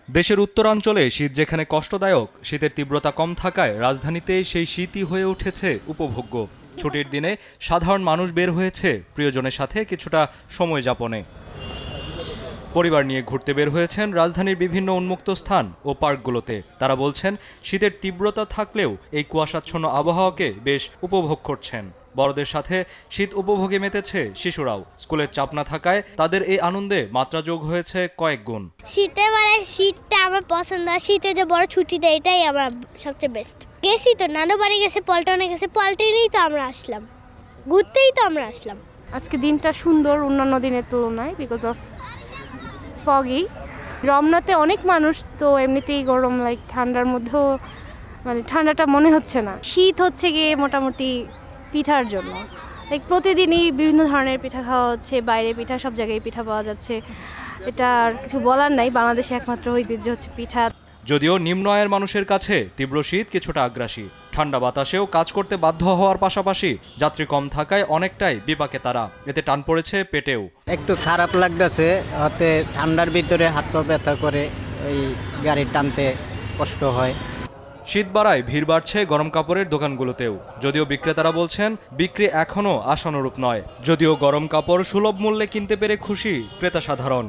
দেশের উত্তরাঞ্চলে শীত যেখানে কষ্টদায়ক, শীতের তীব্রতা কম থাকায় রাজধানীতে সেই শীতই হয়ে উঠেছে উপভোগ্য। ছুটির দিনে সাধারণ মানুষ বের হয়েছে প্রিয়জনের সাথে কিছুটা সময় যাপনে। পরিবার নিয়ে ঘুরতে বের হয়েছেন রাজধানীর বিভিন্ন উন্মুক্ত স্থান ও পার্কগুলোতে। তারা বলছেন, শীতের তীব্রতা থাকলেও এই কুয়াশাচ্ছন্ন আবহাওয়াকে বেশ উপভোগ করছেন। বড়দের সাথে শীত উপভোগে মেতেছে শিশুরাও। স্কুলের চাপ না থাকায় তাদের এই আনন্দে মাত্রা যোগ হয়েছে কয়েক গুণ। শীতে মানে শীতটা আমার পছন্দ, শীতে যে বড় ছুটি দেয় এটাই আমার সবচেয়ে বেস্ট। গেছি তো, নানু বাড়ি গেছে, পল্টনে গেছে, পল্টনেই তো আমরা আসলাম, ঘুরতেই তো আমরা আসলাম। আজকে দিনটা সুন্দর অন্যান্য দিনের তুলনায়, বিকজ অফ ফগি। রমনাতে অনেক মানুষ তো এমনিতেই গরম, লাইক ঠান্ডার মধ্যেও মানে ঠান্ডাটা মনে হচ্ছে না। শীত হচ্ছে গিয়ে মোটামুটি পিঠার জন্য, লাইক প্রতিদিনই বিভিন্ন ধরনের পিঠা খাওয়া হচ্ছে, বাইরে পিঠা, সব জায়গায় পিঠা পাওয়া যাচ্ছে। এটা আর কিছু বলার নাই, বাংলাদেশে একমাত্র ঐতিহ্য হচ্ছে পিঠা। যদিও নিম্ন আয়ের মানুষের কাছে তীব্র শীত কিছুটা আগ্রাসী। ঠান্ডা বাতাসেও কাজ করতে বাধ্য হওয়ার পাশাপাশি যাত্রী কম থাকায় অনেকটাই বিপাকে তারা। এতে টান পড়েছে পেটেও। একটু খারাপ লাগতেছে, হতে ঠান্ডার ভিতরে হাত পা ব্যথা করে, ওই গাড়ি টানতে কষ্ট হয়। শীত বাড়ায় ভিড় বাড়ছে গরম কাপড়ের দোকানগুলোতেও। যদিও বিক্রেতারা বলছেন বিক্রি এখনও আশানুরূপ নয়। যদিও গরম কাপড় সুলভ মূল্যে কিনতে পেরে খুশি ক্রেতা সাধারণ।